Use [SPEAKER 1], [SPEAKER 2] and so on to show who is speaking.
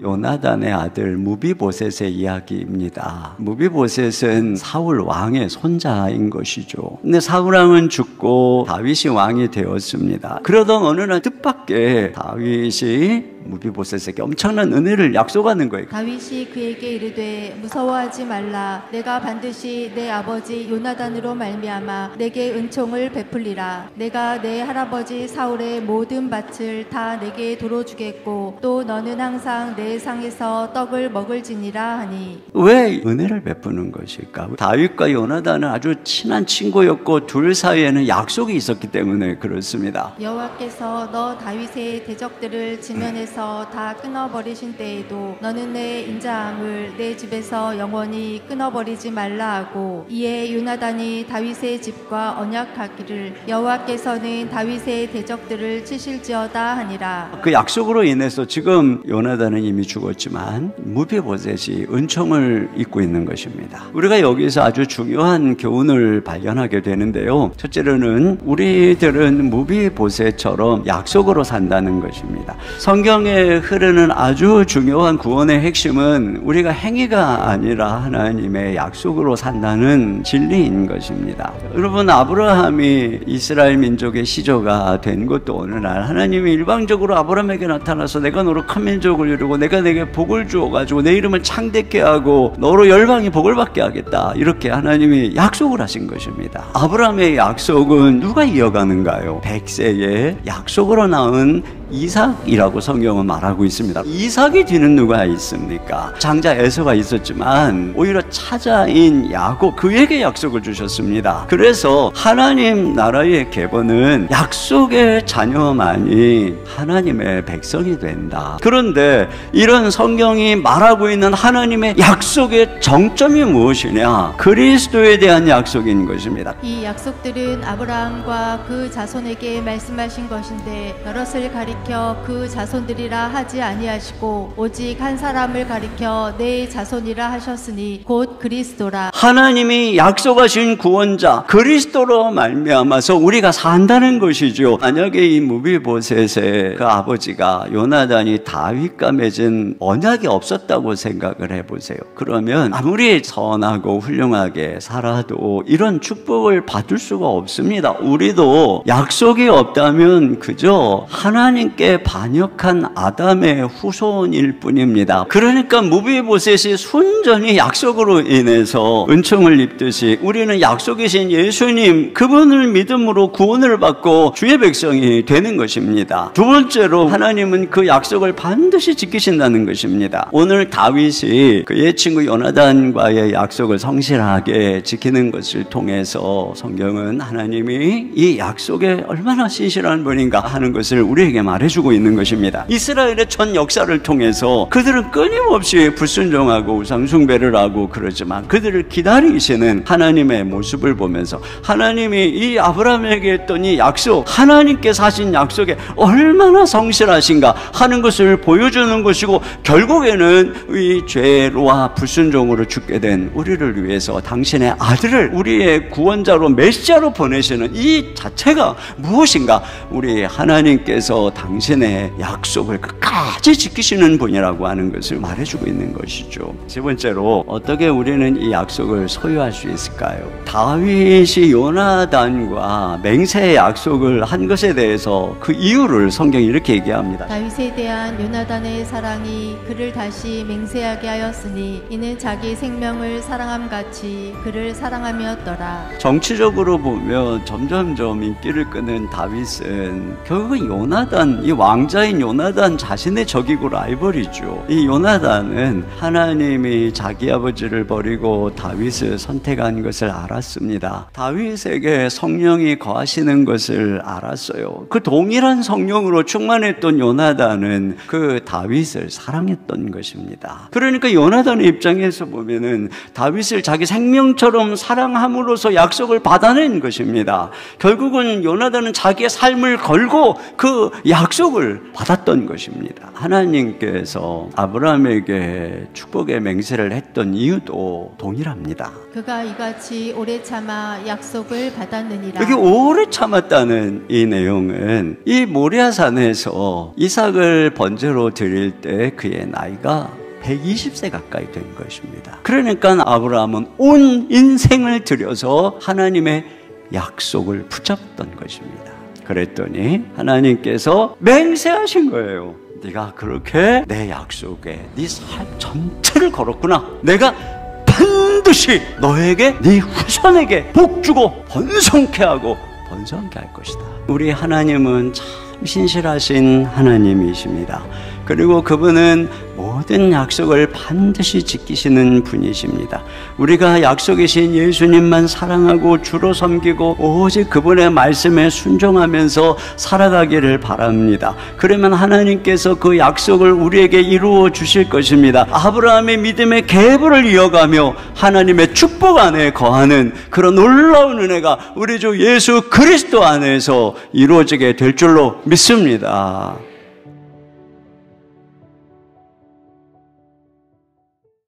[SPEAKER 1] 요나단의 아들 무비보셋의 이야기입니다. 무비보셋은 사울 왕의 손자인 것이죠. 근데 사울 왕은 죽고 다윗이 왕이 되었습니다. 그러던 어느 날 뜻밖의 다윗이 무비보셋에게 엄청난 은혜를 약속하는 거예요.
[SPEAKER 2] 다윗이 그에게 이르되 무서워하지 말라. 내가 반드시 내 아버지 요나단으로 말미암아 내게 은총을 베풀리라. 내가 내 할아버지 사울의 모든 밭을 다 내게 도로 주겠고 또 너는 항상 내 상에서 떡을 먹을지니라 하니.
[SPEAKER 1] 왜 은혜를 베푸는 것일까? 다윗과 요나단은 아주 친한 친구였고 둘 사이에는 약속이 있었기 때문에 그렇습니다.
[SPEAKER 2] 여호와께서 너 다윗의 대적들을 지면에서 다 끊어버리신 때에도 너는 내 인자함을 내 집에서 영원히 끊어버리지 말라 하고, 이에 요나단이 다윗의 집과 언약하기를 여호와께서는 다윗의 대적들을 치실지어다 하니라.
[SPEAKER 1] 그 약속으로 인해서 지금 요나단은 이미 죽었지만 무비보셋이 은총을 입고 있는 것입니다. 우리가 여기서 아주 중요한 교훈을 발견하게 되는데요. 첫째로는 우리들은 무비보셋처럼 약속으로 산다는 것입니다. 성경에 흐르는 아주 중요한 구원의 핵심은 우리가 행위가 아니라 하나님의 약속으로 산다는 진리인 것입니다. 여러분, 아브라함이 이스라엘 민족의 시조가 된 것도 어느 날 하나님이 일방적으로 아브라함에게 나타나서 내가 너로 큰 민족을 이루고 내가 내게 복을 주어가지고 내 이름을 창대케 하고 너로 열방이 복을 받게 하겠다, 이렇게 하나님이 약속을 하신 것입니다. 아브라함의 약속은 누가 이어가는가요? 100세에 약속으로 낳은 이삭이라고 성경은 말하고 있습니다. 이삭이 뒤는 누가 있습니까? 장자 에서가 있었지만 오히려 차자인 야곱, 그에게 약속을 주셨습니다. 그래서 하나님 나라의 계보는 약속의 자녀만이 하나님의 백성이 된다. 그런데 이런 성경이 말하고 있는 하나님의 약속의 정점이 무엇이냐? 그리스도에 대한 약속인 것입니다.
[SPEAKER 2] 이 약속들은 아브라함과 그 자손에게 말씀하신 것인데 여럿을 가리켜 그 자손들이라 하지 아니하시고 오직 한 사람을 가리켜 내 자손이라 하셨으니 곧 그리스도라.
[SPEAKER 1] 하나님이 약속하신 구원자 그리스도로 말미암아서 우리가 산다는 것이죠. 만약에 이 무비보셋의 그 아버지가 요나단이 다윗과 맺은 언약이 없었다고 생각을 해보세요. 그러면 아무리 선하고 훌륭하게 살아도 이런 축복을 받을 수가 없습니다. 우리도 약속이 없다면 그저 하나님께 반역한 아담의 후손일 뿐입니다. 그러니까 무비보셋이 순전히 약속으로 인해서 은총을 입듯이 우리는 약속이신 예수님, 그분을 믿음으로 구원을 받고 주의 백성이 되는 것입니다. 두 번째로 하나님은 그 약속을 반드시 지키신다는 것입니다. 오늘 다윗이 그의 친구 요나단과의 약속을 성실하게 지키는 것을 통해서 성경은 하나님이 이 약속에 얼마나 신실한 분인가 하는 것을 우리에게 말해주고 있는 것입니다. 이스라엘의 전 역사를 통해서 그들은 끊임없이 불순종하고 우상숭배를 하고 그러지만 그들을 기다리시는 하나님의 모습을 보면서 하나님이 이 아브라함에게 했던 이 약속, 하나님께서 하신 약속에 얼마나 성실하신가 하는 것을 보여주는 것이고, 결국에는 이 죄와 불순종으로 죽게 된 우리를 위해서 당신의 아들을 우리의 구원자로 메시아로 보내시는 이 자체가 무엇인가? 우리 하나님께서 당신의 약속을 끝까지 지키시는 분이라고 하는 것을 말해주고 있는 것이죠. 세 번째로, 어떻게 우리는 이 약속을 소유할 수 있을까요? 다윗이 요나단과 맹세의 약속을 한 것에 대해서 그 이유를 성경이 이렇게 얘기합니다.
[SPEAKER 2] 다윗에 대한 요나단의 사랑이 그를 다시 맹세하게 하였으니 이는 자기 생명을 사랑함같이 그를 사랑함이었더라.
[SPEAKER 1] 정치적으로 보면 점점점 인기를 끄는 다윗은 결국은 요나단, 이 왕자인 요나단 자신의 적이고 라이벌이죠. 이 요나단은 하나님이 자기 아버지를 버리고 다윗을 선택한 것을 알았습니다. 다윗에게 성령이 거하시는 것을 알았어요. 그 동일한 성령으로 충만했던 요나단은 그 다윗을 사랑했던 것입니다. 그러니까 요나단의 입장에서 보면은 다윗을 자기 생명처럼 사랑함으로써 약속을 받아낸 것입니다. 결국은 요나단은 자기의 삶을 걸고 그 약속을 받았던 것입니다. 하나님께서 아브라함에게 축복의 맹세를 했던 이유도 동일합니다.
[SPEAKER 2] 그가 이같이 오래 참아 약속을 받았느니라.
[SPEAKER 1] 여기 오래 참았다는 이 내용은 이 모리아산에서 이삭을 번제로 드릴 때 그의 나이가 120세 가까이 된 것입니다. 그러니까 아브라함은 온 인생을 들여서 하나님의 약속을 붙잡던 것입니다. 그랬더니 하나님께서 맹세하신 거예요. 네가 그렇게 내 약속에 네 삶 전체를 걸었구나. 내가 반드시 너에게 네 후손에게 복 주고 번성케 하고 번성케 할 것이다. 우리 하나님은 참 신실하신 하나님이십니다. 그리고 그분은 모든 약속을 반드시 지키시는 분이십니다. 우리가 약속이신 예수님만 사랑하고 주로 섬기고 오직 그분의 말씀에 순종하면서 살아가기를 바랍니다. 그러면 하나님께서 그 약속을 우리에게 이루어 주실 것입니다. 아브라함의 믿음의 계보를 이어가며 하나님의 축복 안에 거하는 그런 놀라운 은혜가 우리 주 예수 그리스도 안에서 이루어지게 될 줄로 믿습니다.